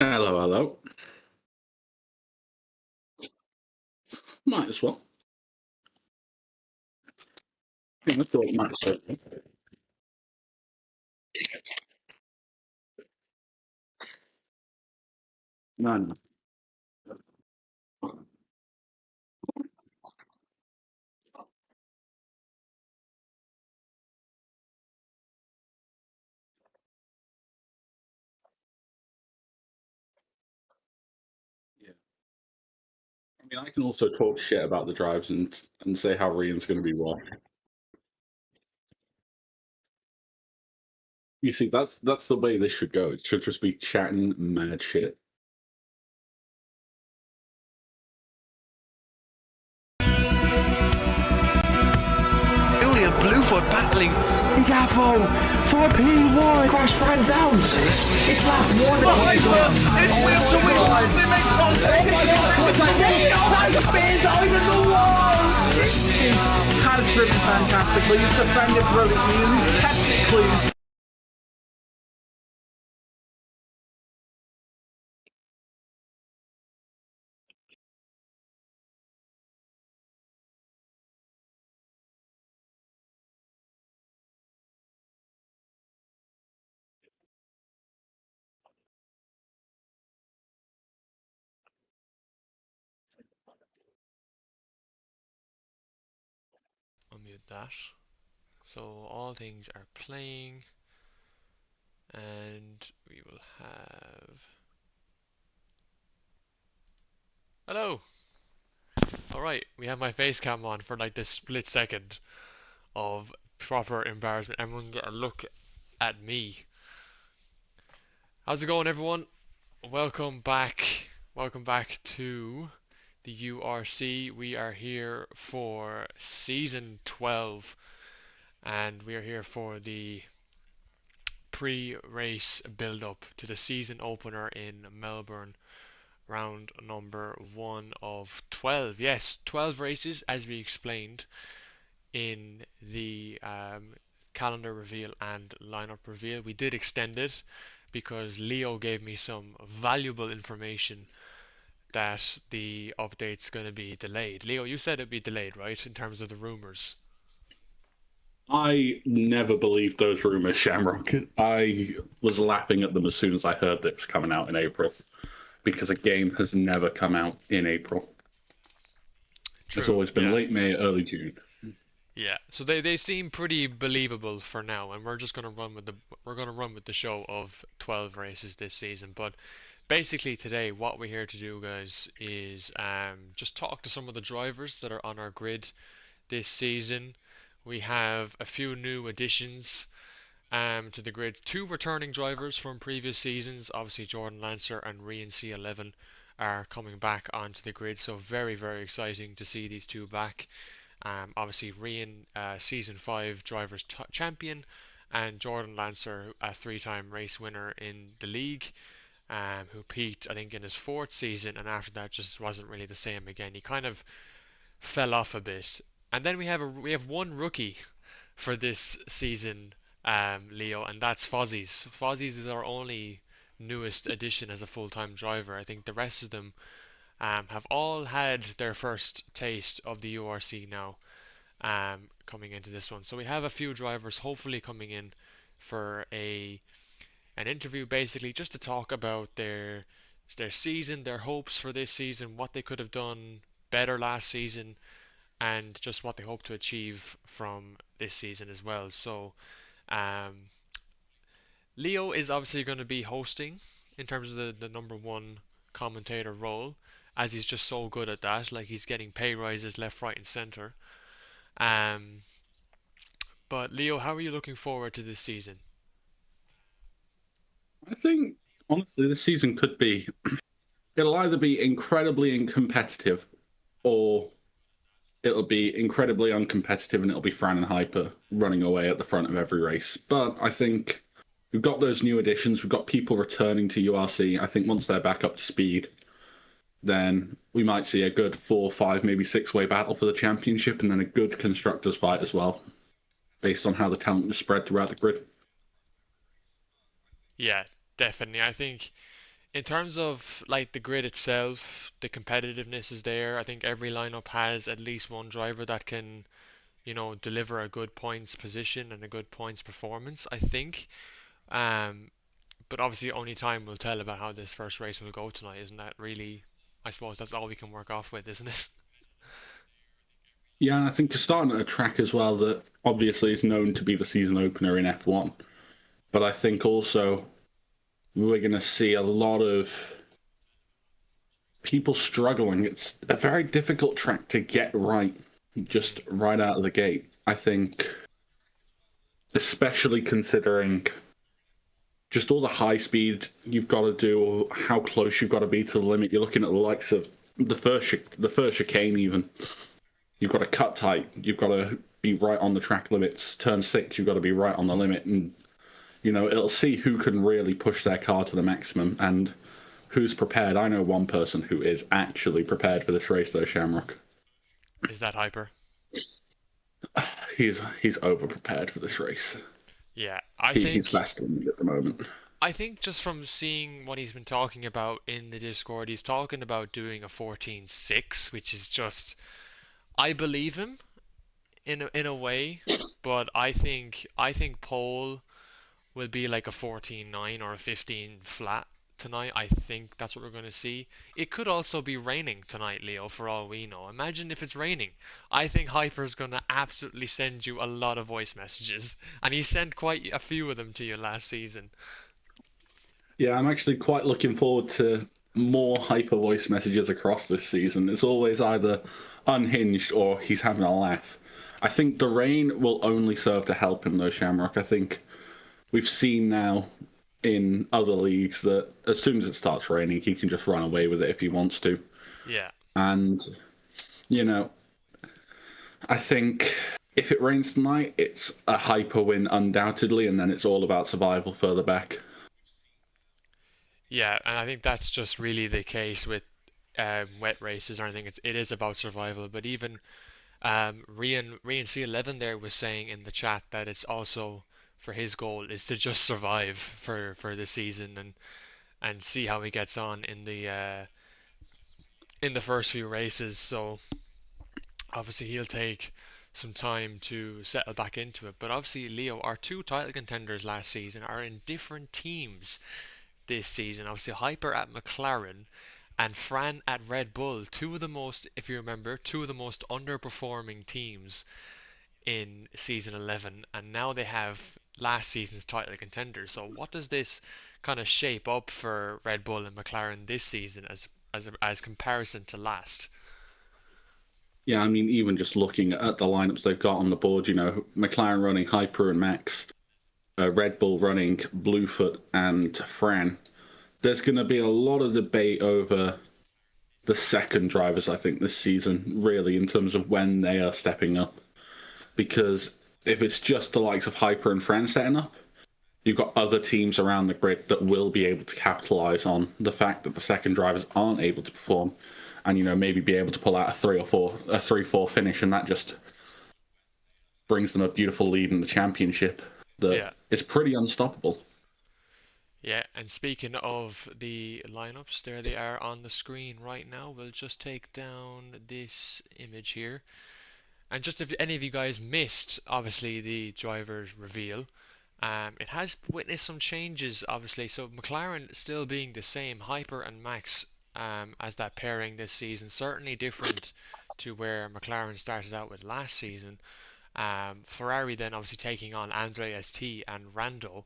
Hello, hello. Might as well. Yeah, I thought it might as well. No, no. Yeah. I mean, I can also talk shit about the drives and say how Rian's going to be wrong. You see, that's the way this should go. It should just be chatting mad shit. Julian Bluefoot battling Gaffo for P1. Crash Fran's out. It's lap one. It's wheel to wheel. They make contact. Spins over the wall. Has driven fantastically. He's defended brilliantly and he's kept it clean. Unmute that. So all things are playing, and we will have. Hello. All right, we have my face cam on for like this split second of proper embarrassment. Everyone get a look at me. How's it going, everyone? Welcome back. Welcome back to the URC. We are here for season 12, and we are here for the pre-race build-up to the season opener in Melbourne, round number 1 of 12. Yes, 12 races, as we explained in the calendar reveal and lineup reveal. We did extend it because Leo gave me some valuable information that the update's going to be delayed. Leo, you said it'd be delayed, right, in terms of the rumors? I never believed those rumors, Shamrock. I was laughing at them as soon as I heard that it was coming out in April, because a game has never come out in April. It's True, always been yeah. late May, early June. Yeah, so they seem pretty believable for now, and we're just gonna run with the show of 12 races this season. But basically today, what we're here to do, guys, is just talk to some of the drivers that are on our grid this season. We have a few new additions to the grid. Two returning drivers from previous seasons, obviously Jordan Lancer and Rian C11 are coming back onto the grid, so very, very exciting to see these two back. Obviously, Rian, Season 5 Drivers Champion, and Jordan Lancer, a three-time race winner in the league, who peaked, I think, in his fourth season, and after that just wasn't really the same again. He kind of fell off a bit. And then we have one rookie for this season, Leo, and that's Fozzies. Fozzies is our only newest addition as a full-time driver. I think the rest of them have all had their first taste of the URC now, coming into this one. So we have a few drivers hopefully coming in for an interview, basically just to talk about their season, their hopes for this season, what they could have done better last season, and just what they hope to achieve from this season as well. So um, Leo is obviously going to be hosting in terms of the number one commentator role, as he's just so good at that. Like, he's getting pay rises left, right, and center. Um, but Leo, how are you looking forward to this season? I think, honestly, this season could be. It'll either be incredibly uncompetitive or it'll be incredibly uncompetitive and it'll be Fran and Hyper running away at the front of every race. But I think we've got those new additions. We've got people returning to URC. I think once they're back up to speed, then we might see a good 4, 5, maybe 6-way battle for the championship, and then a good constructors fight as well, based on how the talent is spread throughout the grid. Yeah, definitely. I think in terms of like the grid itself, the competitiveness is there. I think every lineup has at least one driver that can, deliver a good points position and a good points performance, I think. Um, but obviously only time will tell about how this first race will go tonight, isn't that really? I suppose that's all we can work off with, isn't it? Yeah, and I think you're starting at a track as well that obviously is known to be the season opener in F1. But I think also we're going to see a lot of people struggling. It's a very difficult track to get right, just right out of the gate. I think, especially considering just all the high speed you've got to do, or how close you've got to be to the limit. You're looking at the likes of the first chicane, even. You've got to cut tight. You've got to be right on the track limits. Turn 6, you've got to be right on the limit, and it'll see who can really push their car to the maximum and who's prepared. I know one person who is actually prepared for this race, though, Shamrock. Is that hyper? He's over prepared for this race. Yeah, I He's think faster than me at the moment. I think just from seeing what he's been talking about in the Discord, he's talking about doing a 14.6, which is just I believe him in a way, but I think pole will be like a 14.9 or a 15 flat tonight. I think that's what we're going to see. It could also be raining tonight, Leo, for all we know. Imagine if it's raining. I think Hyper's going to absolutely send you a lot of voice messages, and he sent quite a few of them to you last season. Yeah, I'm actually quite looking forward to more hyper voice messages across this season. It's always either unhinged or he's having a laugh. I think the rain will only serve to help him, though, Shamrock. I think we've seen now in other leagues that as soon as it starts raining, he can just run away with it if he wants to. Yeah. And, you know, I think if it rains tonight, it's a hyper win undoubtedly, and then it's all about survival further back. Yeah, and I think that's just really the case with wet races or anything. It is about survival. But even Rian C11 there was saying in the chat that it's also for his goal is to just survive for the season and see how he gets on in the first few races. So obviously he'll take some time to settle back into it. But obviously, Leo, our two title contenders last season are in different teams this season. Obviously, Hyper at McLaren and Fran at Red Bull. Two of the most, if you remember, two of the most underperforming teams in season 11, and now they have last season's title contenders. So, what does this kind of shape up for Red Bull and McLaren this season as comparison to last? Yeah, I mean, even just looking at the lineups they've got on the board, McLaren running Hyper and Max, Red Bull running Bluefoot and Fran. There's going to be a lot of debate over the second drivers, I think, this season, really, in terms of when they are stepping up. Because if it's just the likes of Hyper and Fran setting up, you've got other teams around the grid that will be able to capitalize on the fact that the second drivers aren't able to perform and, maybe be able to pull out a 3-4 finish, and that just brings them a beautiful lead in the championship that Yeah. is pretty unstoppable. Yeah, and speaking of the lineups, there they are on the screen right now. We'll just take down this image here. And just if any of you guys missed, obviously, the driver's reveal, it has witnessed some changes, obviously. So McLaren still being the same, Hyper and Max, as that pairing this season. Certainly different to where McLaren started out with last season. Ferrari then obviously taking on Andre ST and Randall,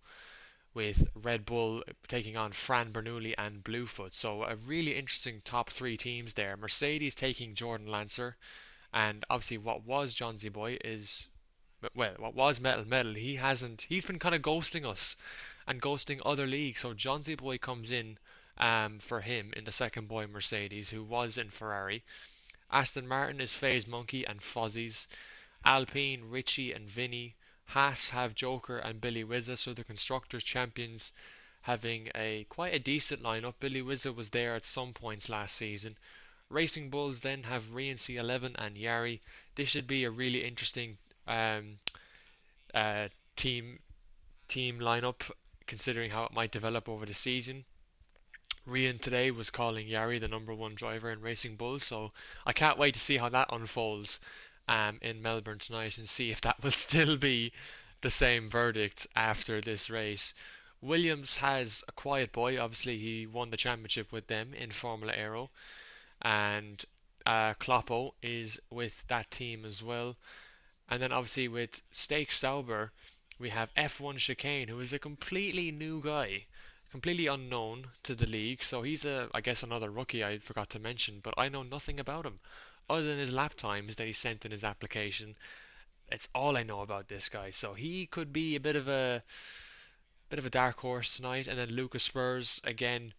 with Red Bull taking on Fran Bernoulli and Bluefoot. So a really interesting top three teams there. Mercedes taking Jordan Lancer, and obviously what was John Z Boy is, well, what was Metal Metal. He's been kind of ghosting us and ghosting other leagues. So John Z Boy comes in for him in the second boy Mercedes, who was in Ferrari. Aston Martin is FaZe Monkey and Fozzies. Alpine, Richie and Vinny. Haas have Joker and Billy Wizza, so the constructors champions having quite a decent lineup. Billy Wizza was there at some points last season. Racing Bulls then have Riancy 11 and Yari. This should be a really interesting um, uh, team lineup, considering how it might develop over the season. Rian today was calling Yari the number one driver in Racing Bull, so I can't wait to see how that unfolds in Melbourne tonight and see if that will still be the same verdict after this race. Williams has a quiet boy. Obviously, he won the championship with them in Formula Aero, and Kloppo is with that team as well. And then obviously with Stake Sauber, we have F1 Chicane, who is a completely new guy, completely unknown to the league. So he's I guess another rookie I forgot to mention, but I know nothing about him other than his lap times that he sent in his application. It's all I know about this guy. So he could be a bit of a dark horse tonight. And then Lucas Spurs again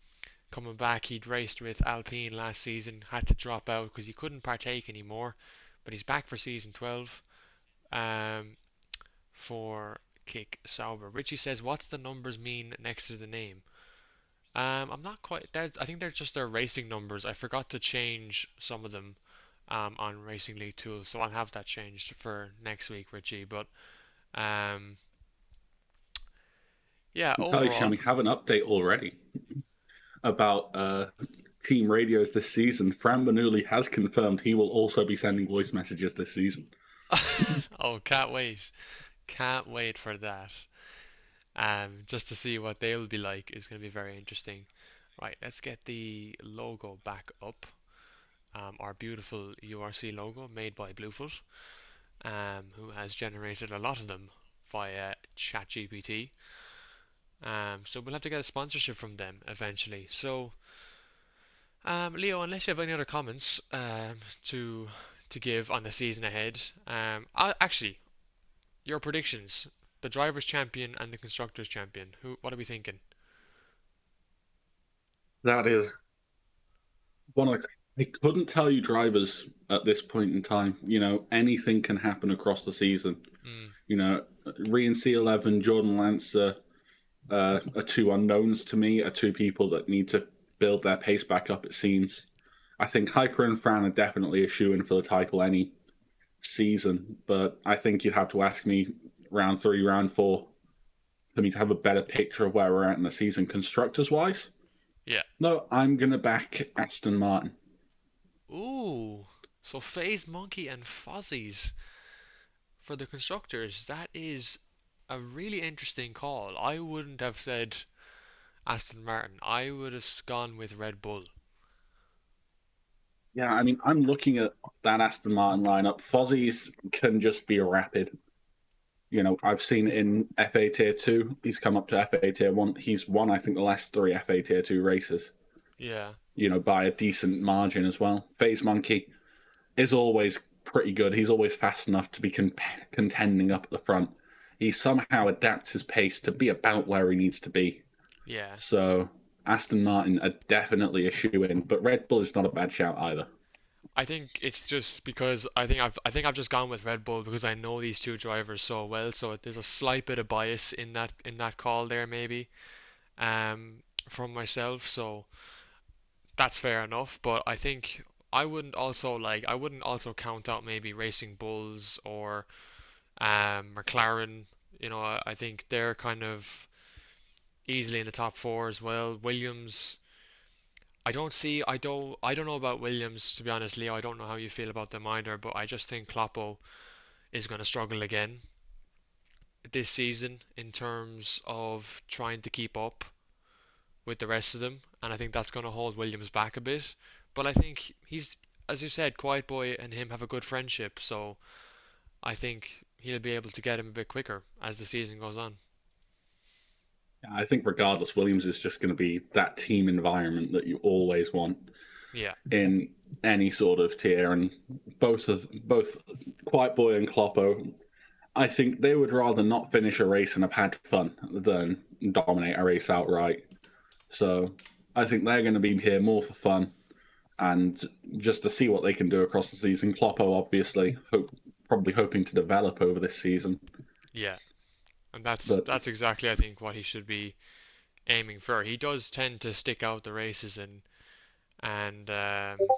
coming back. He'd raced with Alpine last season, had to drop out because he couldn't partake anymore. But he's back for season 12 um, for Kick Sauber. Richie says, "What's the numbers mean next to the name?" I'm not quite. I think they're just their racing numbers. I forgot to change some of them on Racing League Tools, so I'll have that changed for next week, Richie. But um, yeah, Kelly, shall overall, we have an update already about team radios this season? Fran Bernoulli has confirmed he will also be sending voice messages this season. oh, can't wait for that. Just to see what they'll be like is going to be very interesting. Right, let's get the logo back up. Our beautiful URC logo made by Bluefoot, who has generated a lot of them via ChatGPT. So we'll have to get a sponsorship from them eventually. So, Leo, unless you have any other comments to give on the season ahead, actually, your predictions: the drivers' champion and the constructors' champion. What are we thinking? That is one of I couldn't tell you drivers at this point in time. Anything can happen across the season. Mm, Rian C11, Jordan Lancer are two unknowns to me, are two people that need to build their pace back up, it seems. I think Hyper and Fran are definitely a shoe in for the title any season, but I think you have to ask me round 3, round 4 for me to have a better picture of where we're at in the season constructors wise. yeah. No, I'm going to back Aston Martin. Ooh, so Phase Monkey and Fozzies for the constructors. That is a really interesting call. I wouldn't have said Aston Martin. I would have gone with Red Bull. Yeah, I mean, I'm looking at that Aston Martin lineup. Fozzie's can just be rapid. I've seen in FA Tier 2, he's come up to FA Tier 1. He's won, I think, the last 3 FA Tier 2 races, Yeah, by a decent margin as well. Phase Monkey is always pretty good. He's always fast enough to be contending up at the front. He somehow adapts his pace to be about where he needs to be. yeah. So Aston Martin are definitely a shoe-in, but Red Bull is not a bad shout either. I think it's just because I think I've just gone with Red Bull because I know these two drivers so well. So there's a slight bit of bias in that call there maybe from myself. So that's fair enough. But I think I wouldn't also count out maybe Racing Bulls or McLaren. I think they're kind of easily in the top four as well. Williams, I don't know about Williams to be honest, Leo. I don't know how you feel about them either, but I just think Kloppo is going to struggle again this season in terms of trying to keep up with the rest of them, and I think that's going to hold Williams back a bit. But I think he's, as you said, Quiet Boy and him have a good friendship, so I think he'll be able to get him a bit quicker as the season goes on. I think regardless, Williams is just going to be that team environment that you always want Yeah, in any sort of tier. And both Quiet Boy and Kloppo, I think they would rather not finish a race and have had fun than dominate a race outright. So I think they're going to be here more for fun and just to see what they can do across the season. Kloppo, obviously, probably hoping to develop over this season. yeah, and that's But that's exactly I think what he should be aiming for. He does tend to stick out the races and um,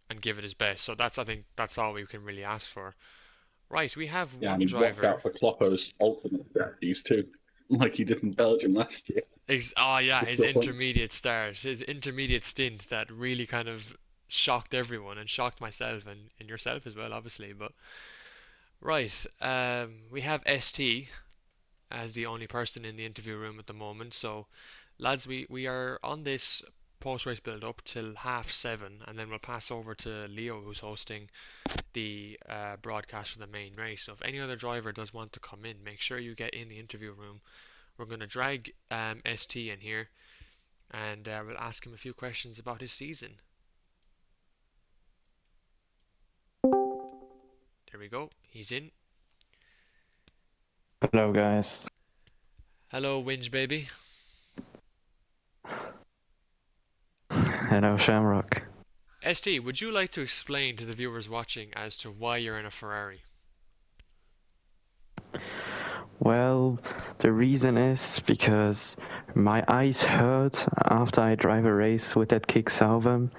and give it his best. So I think that's all we can really ask for. Right, we have yeah, one and watch driver. out for Kloppo's ultimate strategies too, like he did in Belgium last year. Oh yeah, his Good point. intermediate start, his intermediate stint that really kind of shocked everyone and shocked myself and yourself as well, obviously. But right, we have ST as the only person in the interview room at the moment. So, lads, we are on this post-race build-up till 7:30, and then we'll pass over to Leo, who's hosting the broadcast for the main race. So, if any other driver does want to come in, make sure you get in the interview room. We're going to drag ST in here, and we'll ask him a few questions about his season. There we go. He's in. Hello, guys. Hello, Winge baby. Hello, Shamrock. ST, would you like to explain to the viewers watching as to why you're in a Ferrari? Well, the reason is because my eyes hurt after I drive a race with that kick salve,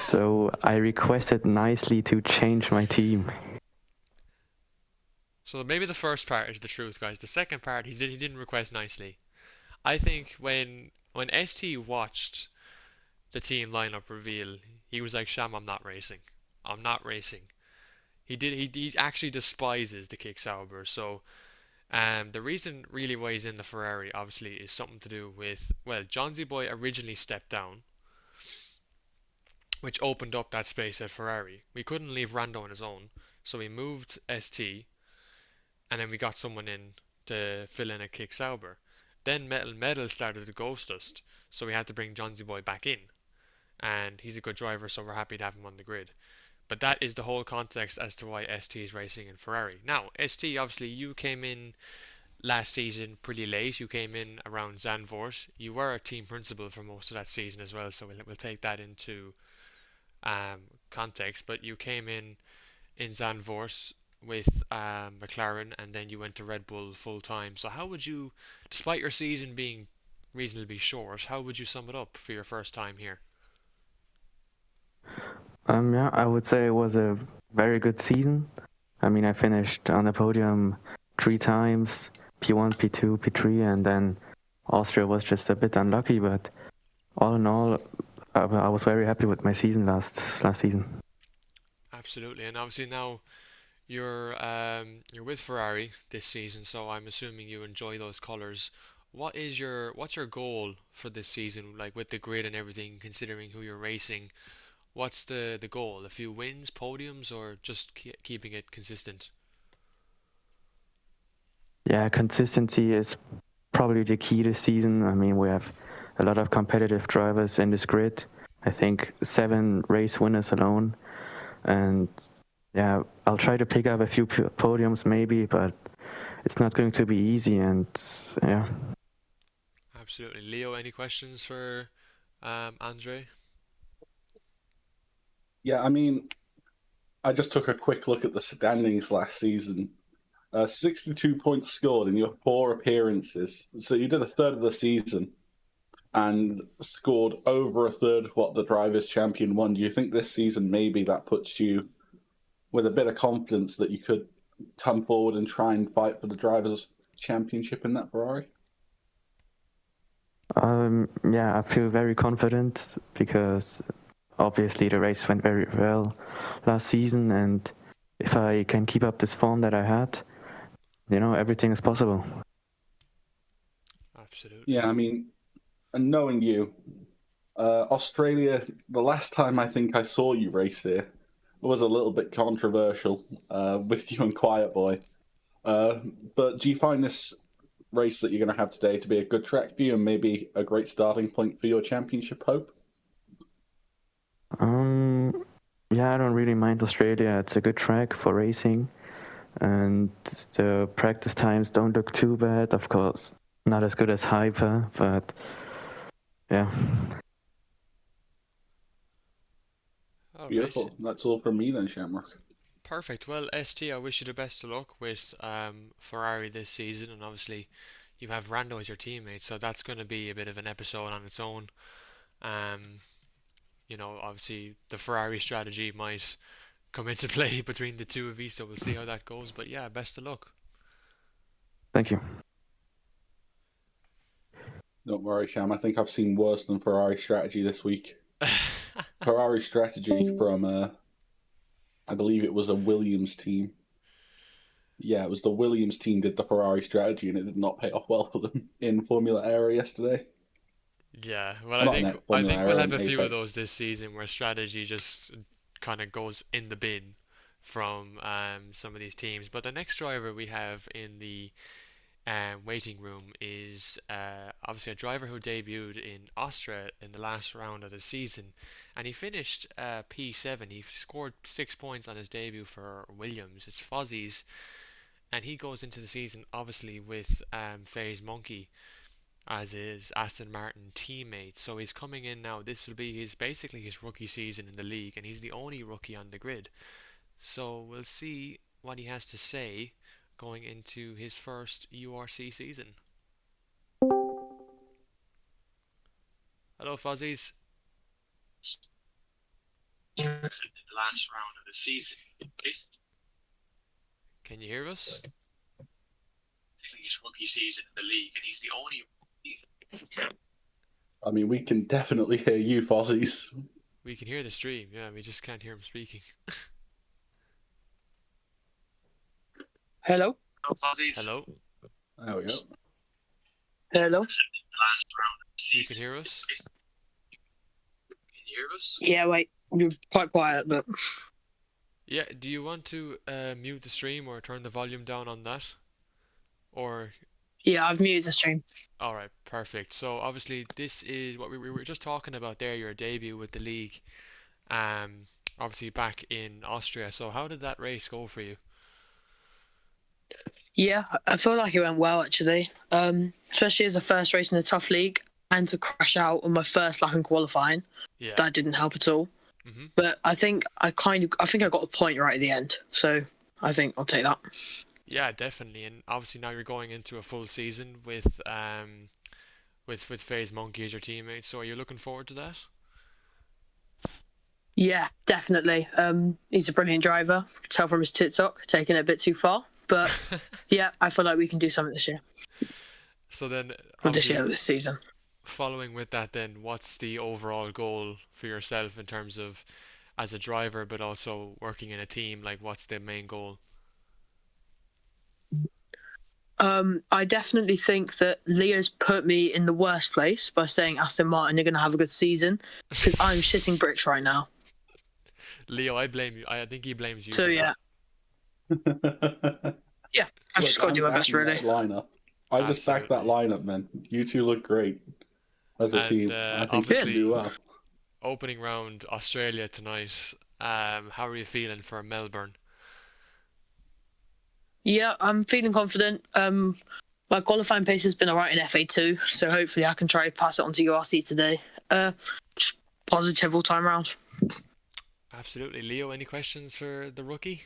so I requested nicely to change my team. So maybe the first part is the truth, guys. The second part, he didn't request nicely. I think when ST watched the team lineup reveal, he was like, "Sham, I'm not racing. I'm not racing." He actually despises the kick Sauber. So the reason really why he's in the Ferrari obviously is something to do with, well, Johnsy Boy originally stepped down, which opened up that space at Ferrari. We couldn't leave Rando on his own, so we moved ST, and then we got someone in to fill in a kick Sauber. Then Metal started to ghost us, so we had to bring Johnsy Boy back in, and he's a good driver, so we're happy to have him on the grid. But that is the whole context as to why ST is racing in Ferrari. Now, ST, obviously, you came in last season pretty late. You came in around Zandvoort. You were a team principal for most of that season as well, so we'll take that into context. But you came in Zandvoort with McLaren, and then you went to Red Bull full time. So how would you, despite your season being reasonably short, how would you sum it up for your first time here? Yeah, I would say it was a very good season. I mean, I finished on the podium 3 times, P1, P2, P3, and then Austria was just a bit unlucky, but all in all, I was very happy with my season last season. Absolutely, and obviously now you're with Ferrari this season, so I'm assuming you enjoy those colors. What's your goal for this season, like with the grid and everything, considering who you're racing? What's the goal? A few wins, podiums, or just keeping it consistent? Yeah, consistency is probably the key this season. I mean, we have a lot of competitive drivers in this grid. I think 7 race winners alone. And yeah, I'll try to pick up a few podiums maybe, but it's not going to be easy. And yeah. Absolutely. Leo, any questions for Andre? Yeah, I mean, I just took a quick look at the standings last season. 62 points scored in your 4 appearances. So you did a third of the season and scored over a third of what the Drivers' Champion won. Do you think this season maybe that puts you with a bit of confidence that you could come forward and try and fight for the Drivers' Championship in that Ferrari? Yeah, I feel very confident because obviously the race went very well last season, and if I can keep up this form that I had, everything is possible. Absolutely. Yeah, I mean, and knowing you, Australia, the last time I think I saw you race here was a little bit controversial with you and Quiet Boy. But do you find this race that you're going to have today to be a good track for you and maybe a great starting point for your championship hope? Yeah, I don't really mind Australia. It's a good track for racing, and the practice times don't look too bad. Of course, not as good as Hyper, but yeah. All right. Beautiful. That's all from me then, Shamrock. Perfect. Well, ST, I wish you the best of luck with Ferrari this season, and obviously you have Rando as your teammate, so that's going to be a bit of an episode on its own. Um, obviously the Ferrari strategy might come into play between the two of you, so we'll see how that goes. But yeah, best of luck. Thank you. Don't worry, Sham. I think I've seen worse than Ferrari strategy this week. Ferrari strategy from, I believe it was a Williams team. Yeah, it was the Williams team did the Ferrari strategy, and it did not pay off well for them in Formula Aero yesterday. Yeah, well, Well, I not think in I Formula think we'll Aero, have in a few of Apex. those this season where strategy just kind of goes in the bin from some of these teams. But the next driver we have in the waiting room is obviously a driver who debuted in Austria in the last round of the season, and he finished P7. He scored 6 points on his debut for Williams. It's Fozzie's, and he goes into the season obviously with FaZe Monkey as his Aston Martin teammate. So he's coming in now. This will be his basically his rookie season in the league, and he's the only rookie on the grid. So we'll see what he has to say going into his first URC season. Hello, Fuzzies. In the last round of the season, can you hear us? His rookie season in the league, and he's the only. I mean, we can definitely hear you, Fozzies. We can hear the stream, yeah, we just can't hear him speaking. Hello? Hello? There we go. Hello? Last round of the season. You can hear us? Can you hear us? Yeah, wait. You're quite quiet, but... Yeah, do you want to mute the stream or turn the volume down on that? Or... Yeah, I've muted the stream. Alright, perfect. So obviously this is what we were just talking about there, your debut with the league. Obviously back in Austria. So how did that race go for you? Yeah, I feel like it went well, actually. Especially as a first race in a tough league, and to crash out on my first lap in qualifying. Yeah. That didn't help at all. Mm-hmm. But I think I got a point right at the end. So I think I'll take that. Yeah, definitely. And obviously now you're going into a full season with FaZe Monkey as your teammate. So are you looking forward to that? Yeah, definitely. He's a brilliant driver. I can tell from his TikTok, taking it a bit too far. But yeah, I feel like we can do something this year. So then, This season. Following with that, then what's the overall goal for yourself in terms of as a driver, but also working in a team? Like, what's the main goal? I definitely think that Leo's put me in the worst place by saying Aston Martin are going to have a good season because I'm shitting bricks right now. Leo, I blame you. I think he blames you. So yeah. Yeah, I've just got to do my best, really. Lineup. I just backed that lineup, man. You two look great as a team. I think you do well. Opening round Australia tonight. How are you feeling for Melbourne? Yeah, I'm feeling confident. My qualifying pace has been alright in FA2, so hopefully I can try to pass it on to URC today. Just positive all time round. Absolutely. Leo, any questions for the rookie?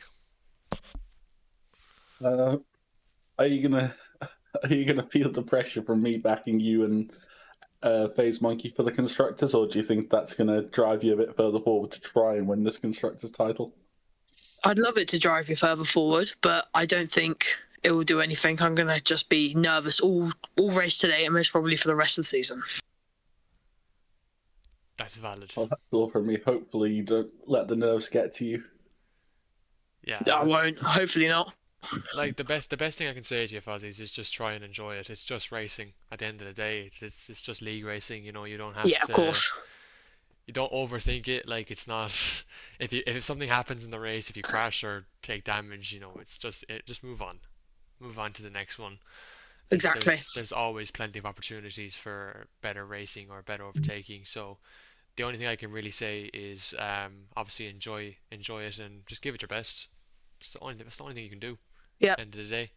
Are you gonna feel the pressure from me backing you and FaZe Monkey for the constructors, or do you think that's gonna drive you a bit further forward to try and win this constructors title? I'd love it to drive you further forward, but I don't think it will do anything. I'm gonna just be nervous all race today and most probably for the rest of the season. That's valid. Well, that's all from me. Hopefully you don't let the nerves get to you. Yeah. I won't. Hopefully not. Like the best thing I can say to you, Fuzzies, is just try and enjoy it. It's just racing. At the end of the day, it's just league racing. You know, you don't have to. Yeah, of course. You don't overthink it. Like it's not. If something happens in the race, if you crash or take damage, you know, just move on. Move on to the next one. Exactly. There's always plenty of opportunities for better racing or better overtaking. So the only thing I can really say is obviously enjoy it and just give it your best. That's the only thing you can do. Yeah. End of the day.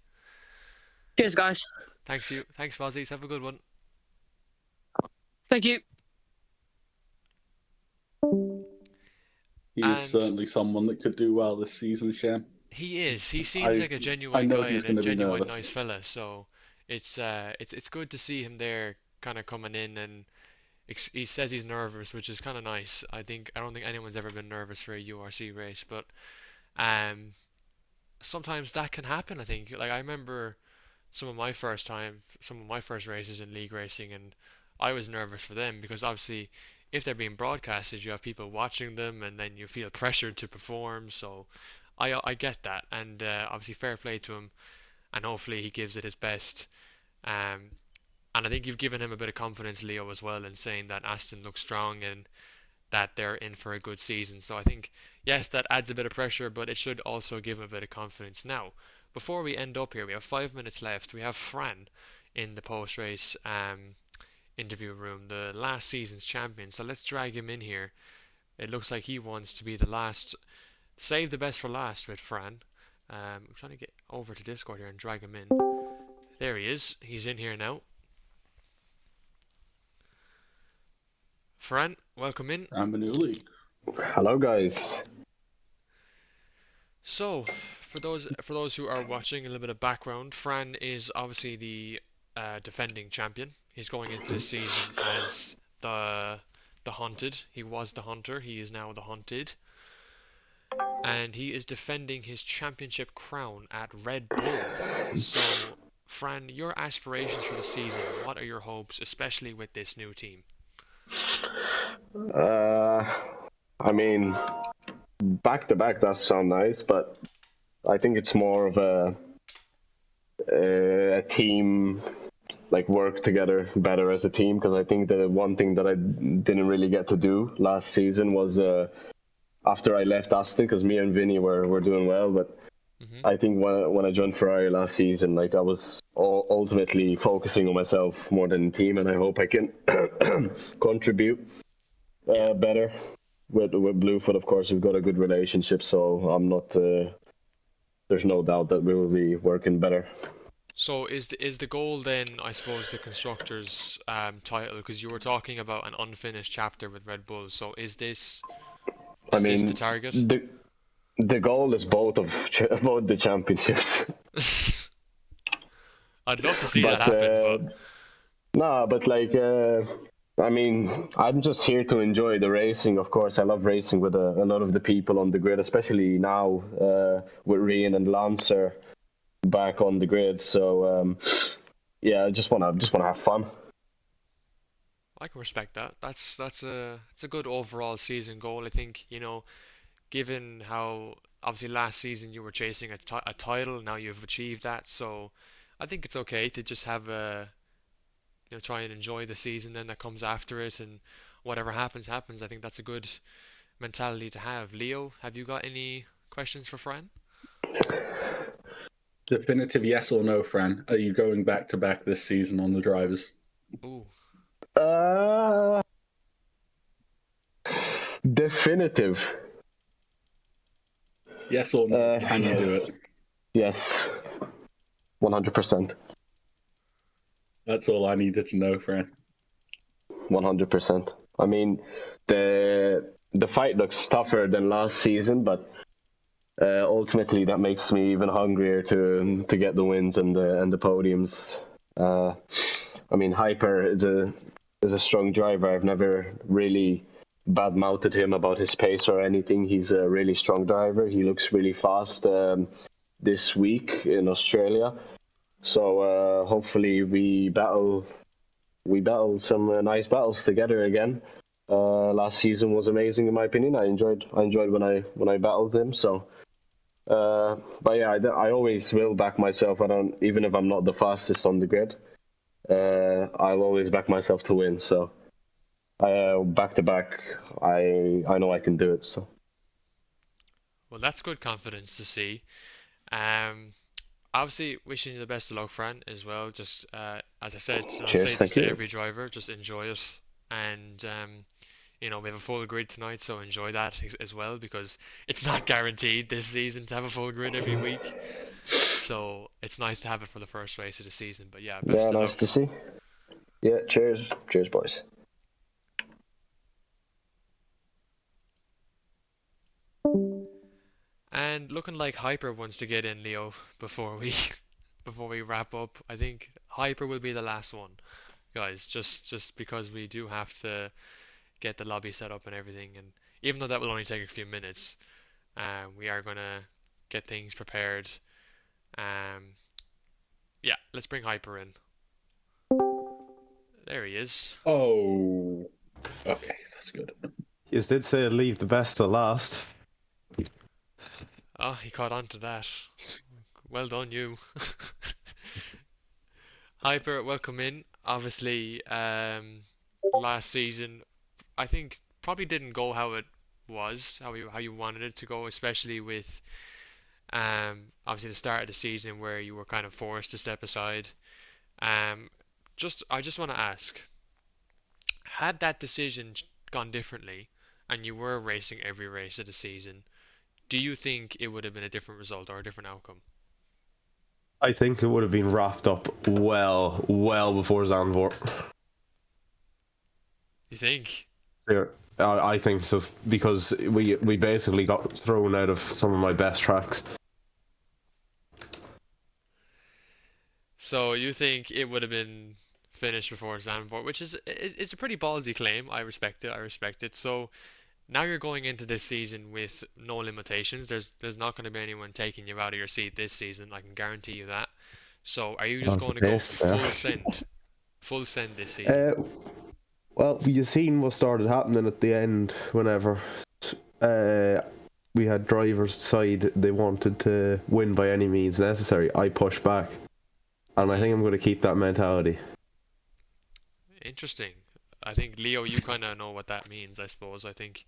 Cheers, guys. Thanks, Fozzies. Have a good one. Thank you. He is certainly someone that could do well this season, Shem. He is. He seems like a genuine guy and a genuine nice fella. So it's good to see him there, kind of coming in, and he says he's nervous, which is kind of nice. I don't think anyone's ever been nervous for a URC race, but sometimes that can happen. I think, like, I remember some of my first races in league racing, and I was nervous for them because obviously, if they're being broadcasted, you have people watching them, and then you feel pressured to perform. So, I get that, and obviously fair play to him, and hopefully he gives it his best. Um, and I think you've given him a bit of confidence, Leo, as well, in saying that Aston looks strong and that they're in for a good season. So I think, yes, that adds a bit of pressure, but it should also give him a bit of confidence. Now, before we end up here, we have 5 minutes left. We have Fran in the post-race interview room, the last season's champion. So let's drag him in here. It looks like he wants to be the last, save the best for last with Fran. I'm trying to get over to Discord here and drag him in. There he is. He's in here now. Fran, welcome in. I'm Manuli. Hello, guys. So, for those who are watching, a little bit of background. Fran is obviously the defending champion. He's going into this season as the hunted. He was the hunter. He is now the hunted, and he is defending his championship crown at Red Bull. So, Fran, your aspirations for the season. What are your hopes, especially with this new team? I mean, back to back does sound nice, but I think it's more of a team, like work together better as a team. Because I think the one thing that I didn't really get to do last season was after I left Aston, because me and Vinny were doing well, but I think when I joined Ferrari last season, like I was ultimately focusing on myself more than the team, and I hope I can contribute better with Bluefoot. Of course, we've got a good relationship, so I'm not. There's no doubt that we will be working better. So is the goal then, I suppose, the constructors title? Because you were talking about an unfinished chapter with Red Bull. So is this this the target? The goal is both the championships. I'd love to see that happen, but like, I mean, I'm just here to enjoy the racing. Of course, I love racing with a lot of the people on the grid, especially now with Rian and Lancer back on the grid. So yeah, I just wanna have fun. I can respect that. It's a good overall season goal. I think, given how obviously last season you were chasing a title, now you've achieved that. So I think it's okay to just have try and enjoy the season then that comes after it, and whatever happens, happens. I think that's a good mentality to have. Leo, have you got any questions for Fran? Definitive yes or no, Fran. Are you going back to back this season on the drivers? Ooh. Definitive. Yes or no? Can you do it? Yes. 100%. That's all I needed to know, Fran. 100%. I mean, the fight looks tougher than last season, but ultimately that makes me even hungrier to get the wins and the podiums. I mean, Hyper is a strong driver. I've never really bad-mouthed him about his pace or anything. He's a really strong driver. He looks really fast this week in Australia. So hopefully we battle some nice battles together again. Last season was amazing in my opinion. I enjoyed when I battled him. So, but yeah, I always will back myself. Even if I'm not the fastest on the grid, I'll always back myself to win. So, back to back, I know I can do it. So. Well, that's good confidence to see. Obviously, wishing you the best of luck, Fran, as well. Just as I said, I'll say this to every driver: just enjoy it, and we have a full grid tonight, so enjoy that as well, because it's not guaranteed this season to have a full grid every week. So it's nice to have it for the first race of the season. But yeah, best of luck. Nice to see. Yeah, cheers, boys. And looking like Hyper wants to get in, Leo, before we wrap up. I think Hyper will be the last one, guys, just because we do have to get the lobby set up and everything, and even though that will only take a few minutes, we are gonna get things prepared Yeah, let's bring Hyper in. There he is. Oh, okay, that's good. You did say leave the best to last. Oh, he caught on to that. Well done, you. Hyper, welcome in. Obviously, last season, I think probably didn't go how it was, how you wanted it to go, especially with obviously the start of the season where you were kind of forced to step aside. Um, I just want to ask, had that decision gone differently, and you were racing every race of the season, do you think it would have been a different result or a different outcome? I think it would have been wrapped up well before Zandvoort. You think? Yeah, I think so, because we basically got thrown out of some of my best tracks. So you think it would have been finished before Zandvoort, which is it's a pretty ballsy claim. I respect it. I respect it. So now you're going into this season with no limitations. There's not going to be anyone taking you out of your seat this season. I can guarantee you that. So are you just going to go full send this season? Well, you seen what started happening at the end whenever we had drivers decide they wanted to win by any means necessary. I pushed back, and I think I'm going to keep that mentality. Interesting. I think Leo, you kind of know what that means, I suppose. I think.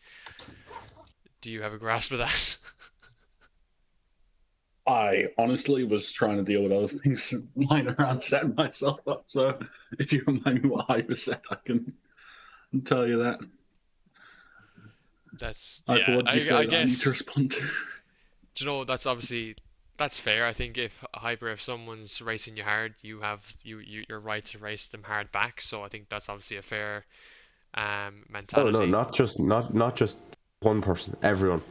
Do you have a grasp of that? I honestly was trying to deal with other things lying around setting myself up. So if you remind me what Hyper said, I can tell you that. That's Hyper, yeah. what did you say I that I need guess. to respond to? Do you know, that's fair. I think if someone's racing you hard, you're right to race them hard back. So I think that's obviously a fair mentality. Oh no, not just one person, everyone.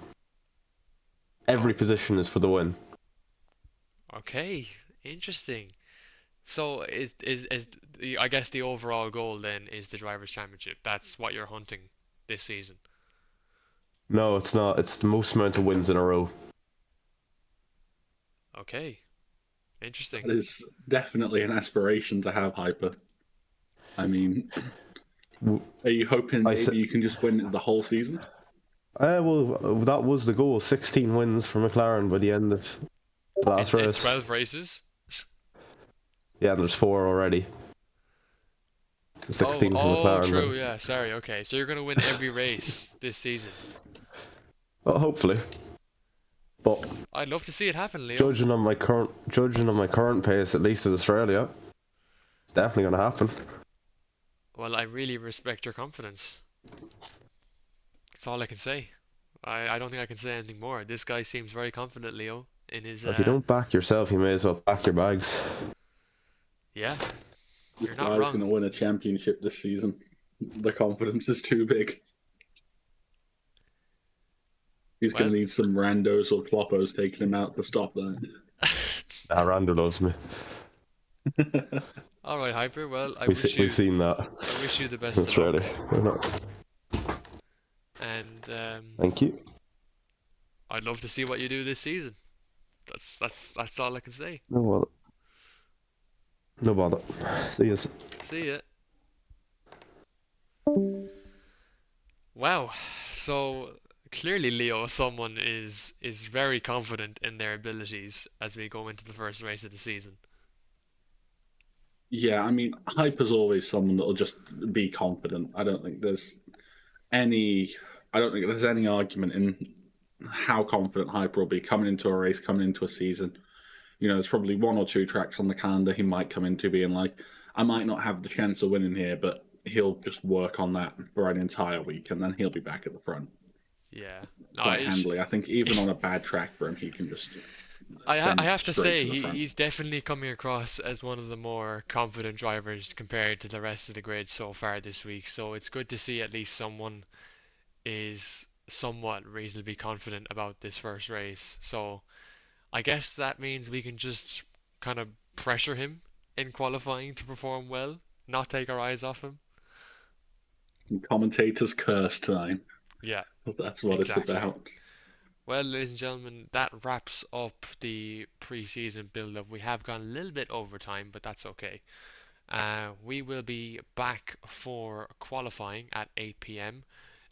Every position is for the win. Okay, interesting. So I guess the overall goal then is the drivers' championship. That's what you're hunting this season. No, it's not. It's the most amount of wins in a row. Okay, interesting. That is definitely an aspiration to have, Hyper. I mean, are you hoping maybe you can just win the whole season? Well, that was the goal. 16 wins for McLaren by the end of the last race. 12 races? Yeah, there's 4 already. 16 for McLaren. True, yeah, sorry, okay. So you're going to win every race this season? Well, hopefully. But I'd love to see it happen, Leo. Judging on my current pace, at least in Australia, it's definitely going to happen. Well, I really respect your confidence. That's all I can say. I don't think I can say anything more. This guy seems very confident, Leo, in his. If you don't back yourself, you may as well back your bags. Yeah, This you're not guy's wrong. going to win a championship this season. The confidence is too big. He's going to need some randos or cloppos taking him out to stop that. Rando loves me. All right, Hyper. Well, We've seen that. I wish you the best in Australia. of luck. And thank you. I'd love to see what you do this season. That's all I can say. No bother. No bother. See you. See ya. Wow. So clearly, Leo, someone is very confident in their abilities as we go into the first race of the season. Yeah, I mean, Hyper's always someone that'll just be confident. I don't think there's any argument in how confident Hyper will be coming into a race, coming into a season. You know, there's probably 1 or 2 tracks on the calendar he might come into being like, I might not have the chance of winning here, but he'll just work on that for an entire week, and then he'll be back at the front. Yeah, quite handily. I think even on a bad track for him, he can just. I have to say he's definitely coming across as one of the more confident drivers compared to the rest of the grid so far this week. So it's good to see at least someone is somewhat reasonably confident about this first race. So I guess that means we can just kind of pressure him in qualifying to perform well, not take our eyes off him. Commentators curse time. Yeah, that's what it's about. Well, ladies and gentlemen, that wraps up the pre-season build-up. We have gone a little bit over time, but that's okay. We will be back for qualifying at 8 p.m.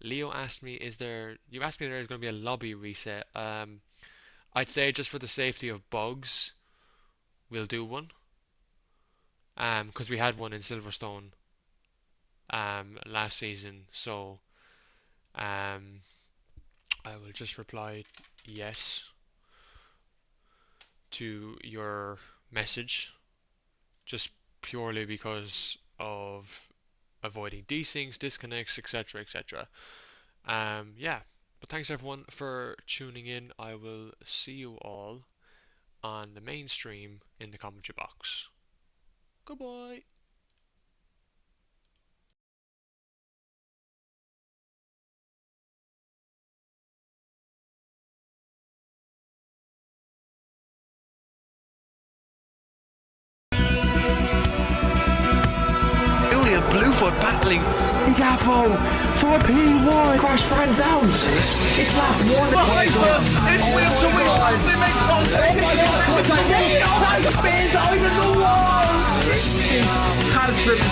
Leo asked me, you asked me if there's going to be a lobby reset. I'd say just for the safety of bugs, we'll do one. Because we had one in Silverstone last season, so I will just reply yes to your message, just purely because of avoiding desyncs, disconnects, etc., etc. Yeah, but thanks everyone for tuning in. I will see you all on the main stream in the commentary box. Goodbye. Julian Bluefoot battling. Gaffo for P1. Crash Fran's house. It's lap 1. Behind them. It's wheel to wheel. They make contact. Spins over the wall. Has driven